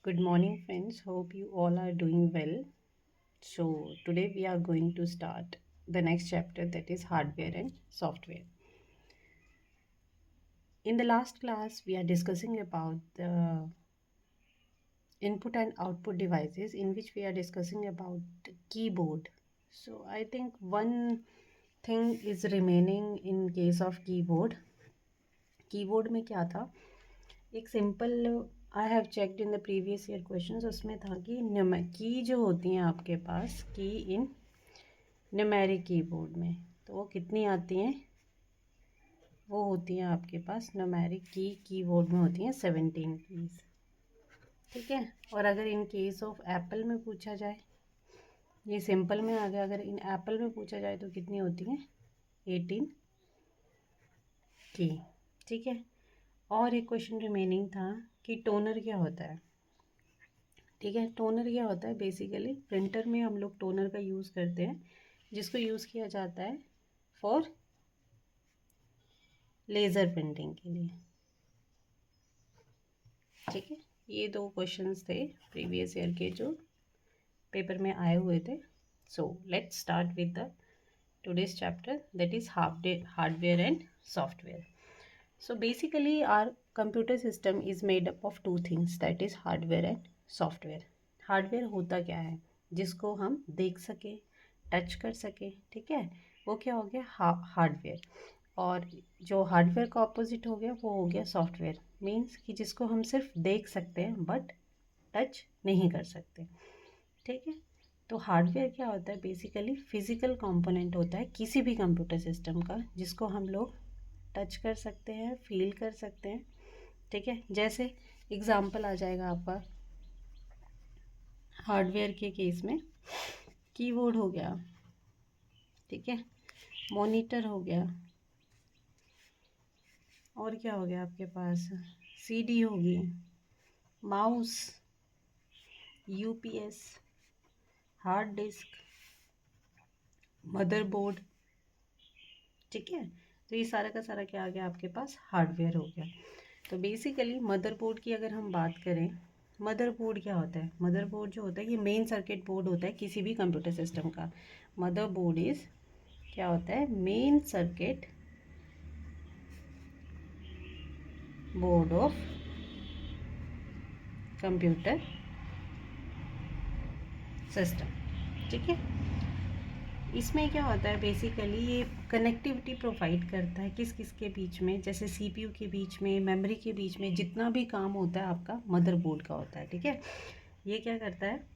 Good morning, friends. Hope you all are doing well. So, today we are going to start the next chapter, that is hardware and software. In the last class, we are discussing about the input and output devices, in which we are discussing about the keyboard. So, I think one thing is remaining in case of keyboard. Keyboard में क्या था, एक simple I have checked in the previous year questions, उसमें था कि की जो होती हैं आपके पास, की इन न्यूमेरिक कीबोर्ड में, तो वो कितनी आती हैं? वो होती हैं आपके पास न्यूमेरिक कीबोर्ड में होती हैं 17 कीज। ठीक है। और अगर इन केस ऑफ एप्पल में पूछा जाए, ये सिंपल में आ गया, अगर इन एप्पल में पूछा जाए तो कितनी होती हैं? 18 की। ठीक है। और एक क्वेश्चन रिमेनिंग था कि टोनर क्या होता है। ठीक है। टोनर क्या होता है? बेसिकली प्रिंटर में हम लोग टोनर का यूज़ करते हैं, जिसको यूज़ किया जाता है फॉर लेज़र प्रिंटिंग के लिए। ठीक है। ये दो क्वेश्चंस थे प्रीवियस ईयर के जो पेपर में आए हुए थे। So let's start with the today's chapter, that is hardware and software. So basically our computer system is made up of two things, that is hardware and software. Hardware होता क्या है? जिसको हम देख सके, टच कर सके। ठीक है, वो क्या हो गया? हार्डवेयर. और जो हार्डवेयर का ऑपोजिट हो गया वो हो गया सॉफ्टवेयर, मीन्स कि जिसको हम सिर्फ देख सकते हैं बट टच नहीं कर सकते। ठीक है। तो हार्डवेयर क्या होता है? बेसिकली फिजिकल कंपोनेंट होता है किसी भी कंप्यूटर सिस्टम का, जिसको हम लोग टच कर सकते हैं, फील कर सकते हैं। ठीक है। जैसे एग्जाम्पल आ जाएगा आपका हार्डवेयर के केस में, कीबोर्ड हो गया, ठीक है, मॉनिटर हो गया, और क्या हो गया आपके पास? सीडी होगी, mouse, UPS, hard disk, motherboard. ठीक है। तो ये सारा का सारा क्या आ गया आपके पास? हार्डवेयर हो गया। तो बेसिकली मदरबोर्ड की अगर हम बात करें, मदरबोर्ड क्या होता है? मदरबोर्ड जो होता है ये मेन सर्किट बोर्ड होता है किसी भी कंप्यूटर सिस्टम का। मदरबोर्ड इज क्या होता है? Main circuit board of computer system. ठीक है। इसमें क्या होता है? बेसिकली ये कनेक्टिविटी प्रोवाइड करता है किस किस के बीच में, जैसे सीपीयू के बीच में, मेमोरी के बीच में, जितना भी काम होता है आपका मदरबोर्ड का होता है। ठीक है। ये क्या करता है?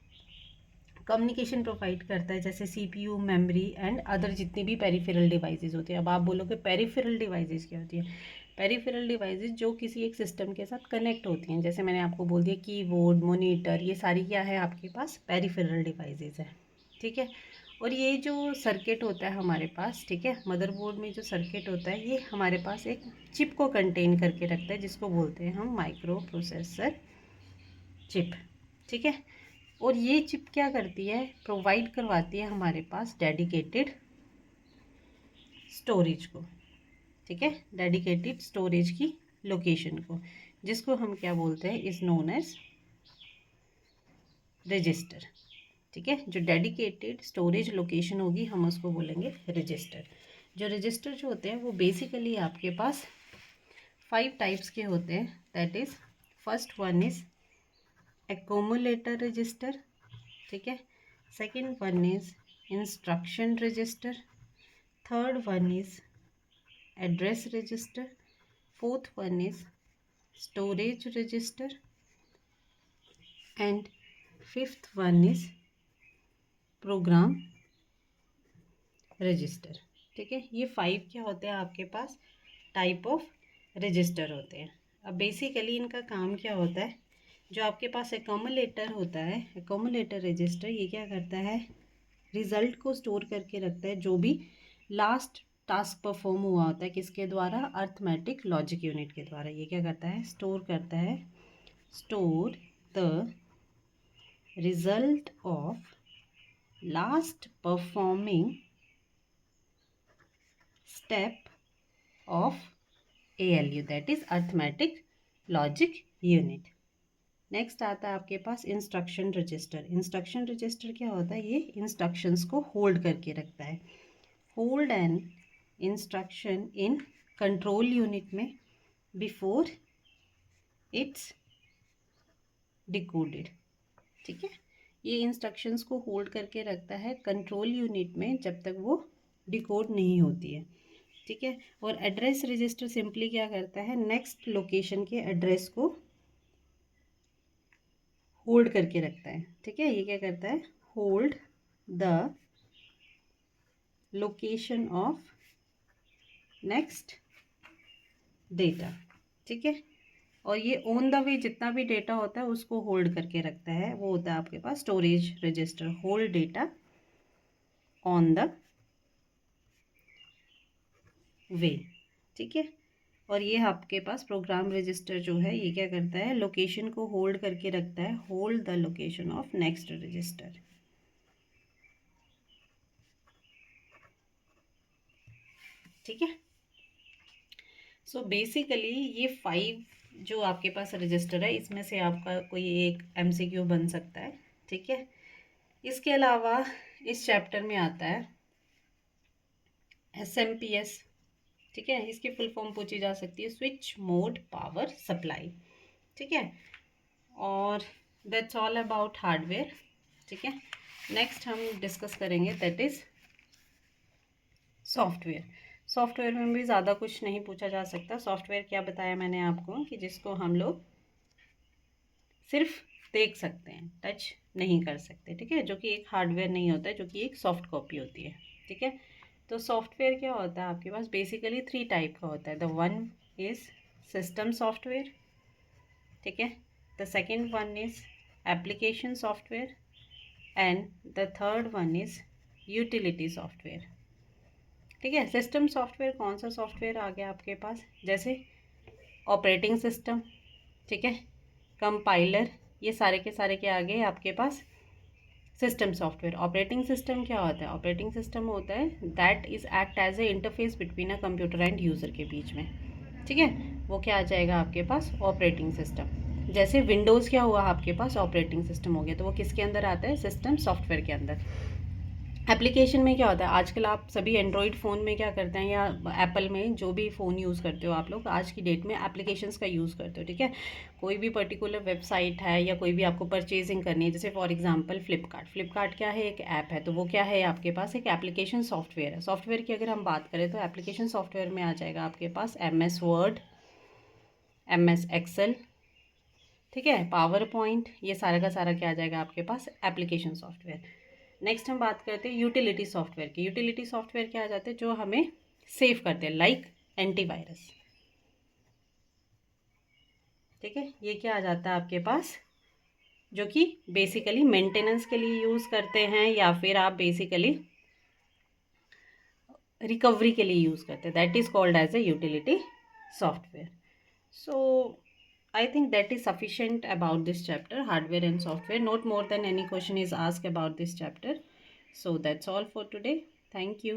कम्युनिकेशन प्रोवाइड करता है, जैसे सीपीयू, मेमोरी एंड अदर जितनी भी पेरिफेरल डिवाइसेस होती है। अब आप बोलोगे पेरिफेरल डिवाइसेस क्या होती है? पेरिफेरल डिवाइसेस जो किसी एक सिस्टम के साथ कनेक्ट होती हैं, जैसे मैंने आपको बोल दिया कीबोर्ड, मॉनिटर, ये सारी क्या है आपके पास? पेरिफेरल डिवाइसेस है। ठीक है। और ये जो सर्किट होता है हमारे पास, ठीक है, मदरबोर्ड में जो सर्किट होता है ये हमारे पास एक चिप को कंटेन करके रखता है, जिसको बोलते हैं हम माइक्रो प्रोसेसर चिप। ठीक है। और ये चिप क्या करती है? प्रोवाइड करवाती है हमारे पास डेडिकेटेड स्टोरेज को। ठीक है। डेडिकेटेड स्टोरेज की लोकेशन को, जिसको हम क्या बोलते हैं? Is known as register. ठीक है। जो डेडिकेटेड स्टोरेज लोकेशन होगी हम उसको बोलेंगे रजिस्टर। जो रजिस्टर जो होते हैं वो बेसिकली आपके पास 5 टाइप्स के होते हैं, that is first one is accumulator register. ठीक है। Second one is instruction register, third one is address register, fourth one is storage register and fifth one is program register. ठीक है। ये 5 क्या होते हैं आपके पास? टाइप ऑफ रजिस्टर होते हैं। अब बेसिकली इनका काम क्या होता है? जो आपके पास एक्यूमुलेटर होता है, एक्यूमुलेटर रजिस्टर, ये क्या करता है? रिजल्ट को स्टोर करके रखता है, जो भी लास्ट टास्क परफॉर्म हुआ होता है, किसके द्वारा? अर्थमेटिक लॉजिक यूनिट के द्वारा। ये क्या करता है? स्टोर करता है, store the result of last performing step of ALU, that is arithmetic logic unit. Next आता है आपके पास इंस्ट्रक्शन रजिस्टर। इंस्ट्रक्शन रजिस्टर क्या होता है? ये इंस्ट्रक्शंस को होल्ड करके रखता है। Hold an instruction in control unit में बिफोर इट्स डिकोडेड। ठीक है, ये इंस्ट्रक्शंस को होल्ड करके रखता है कंट्रोल यूनिट में जब तक वो डिकोड नहीं होती है। ठीक है, और एड्रेस रजिस्टर सिंपली क्या करता है? नेक्स्ट लोकेशन के एड्रेस को होल्ड करके रखता है। ठीक है, ये क्या करता है? Hold the location of next data. ठीक है, और ये ऑन द वे जितना भी डेटा होता है उसको होल्ड करके रखता है, वो होता है आपके पास storage register. Hold data on the way. ठीक है, और ये आपके पास प्रोग्राम रजिस्टर जो है ये क्या करता है? लोकेशन को होल्ड करके रखता है। Hold the location of next register. ठीक है, सो बेसिकली ये 5 जो आपके पास रजिस्टर है इसमें से आपका कोई एक एमसीक्यू बन सकता है। ठीक है, इसके अलावा इस चैप्टर में आता है SMPS। ठीक है, इसकी फुल फॉर्म पूछी जा सकती है, स्विच मोड पावर सप्लाई। ठीक है, और दैट्स ऑल अबाउट हार्डवेयर। ठीक है, नेक्स्ट हम डिस्कस करेंगे दैट इज़ सॉफ्टवेयर। सॉफ्टवेयर में भी ज़्यादा कुछ नहीं पूछा जा सकता। सॉफ्टवेयर क्या बताया मैंने आपको कि जिसको हम लोग सिर्फ देख सकते हैं, टच नहीं कर सकते। ठीक है, जो कि एक हार्डवेयर नहीं होता है, जो कि एक सॉफ्ट कॉपी होती है। ठीक है, तो सॉफ्टवेयर क्या होता है आपके पास? बेसिकली 3 टाइप का होता है। The one is system software. ठीक है, the second one is application software and the third one is utility software. ठीक है, सिस्टम सॉफ्टवेयर कौन सा सॉफ्टवेयर आ गया आपके पास? जैसे ऑपरेटिंग सिस्टम, ठीक है, कंपाइलर, ये सारे के सारे क्या आ गए आपके पास? System software. ऑपरेटिंग सिस्टम क्या होता है? ऑपरेटिंग सिस्टम होता है that is act as a interface between a computer and user के बीच में। ठीक है, वो क्या आ जाएगा आपके पास? Operating system. जैसे विंडोज़ क्या हुआ आपके पास? ऑपरेटिंग सिस्टम हो गया, तो वो किसके अंदर आता है? सिस्टम सॉफ्टवेयर के अंदर। एप्लीकेशन में क्या होता है? आजकल आप सभी एंड्रॉयड फ़ोन में क्या करते हैं, या एप्पल में जो भी फ़ोन यूज़ करते हो आप लोग आज की डेट में एप्लीकेशंस का यूज़ करते हो। ठीक है, कोई भी पर्टिकुलर वेबसाइट है या कोई भी आपको परचेजिंग करनी है, जैसे फॉर एग्जांपल फ्लिपकार्ट। फ्लिपकार्ट क्या है? एक ऐप है, तो वो क्या है आपके पास? एक एप्लीकेशन सॉफ्टवेयर है। सॉफ्टवेयर की अगर हम बात करें तो एप्लीकेशन सॉफ्टवेयर में आ जाएगा आपके पास MS वर्ड, MS एक्सेल, ठीक है, पावर पॉइंट, ये सारा का सारा क्या आ जाएगा आपके पास? Application software. नेक्स्ट हम बात करते हैं यूटिलिटी सॉफ्टवेयर की। यूटिलिटी सॉफ्टवेयर क्या आ जाते हैं? जो हमें सेव करते हैं, लाइक एंटीवायरस। ठीक है, ये क्या आ जाता है आपके पास? जो कि बेसिकली मेंटेनेंस के लिए यूज़ करते हैं, या फिर आप बेसिकली रिकवरी के लिए यूज़ करते हैं, that is called as a utility software. So I think that is sufficient about this chapter, hardware and software. Not more than any question is asked about this chapter. So that's all for today. Thank you.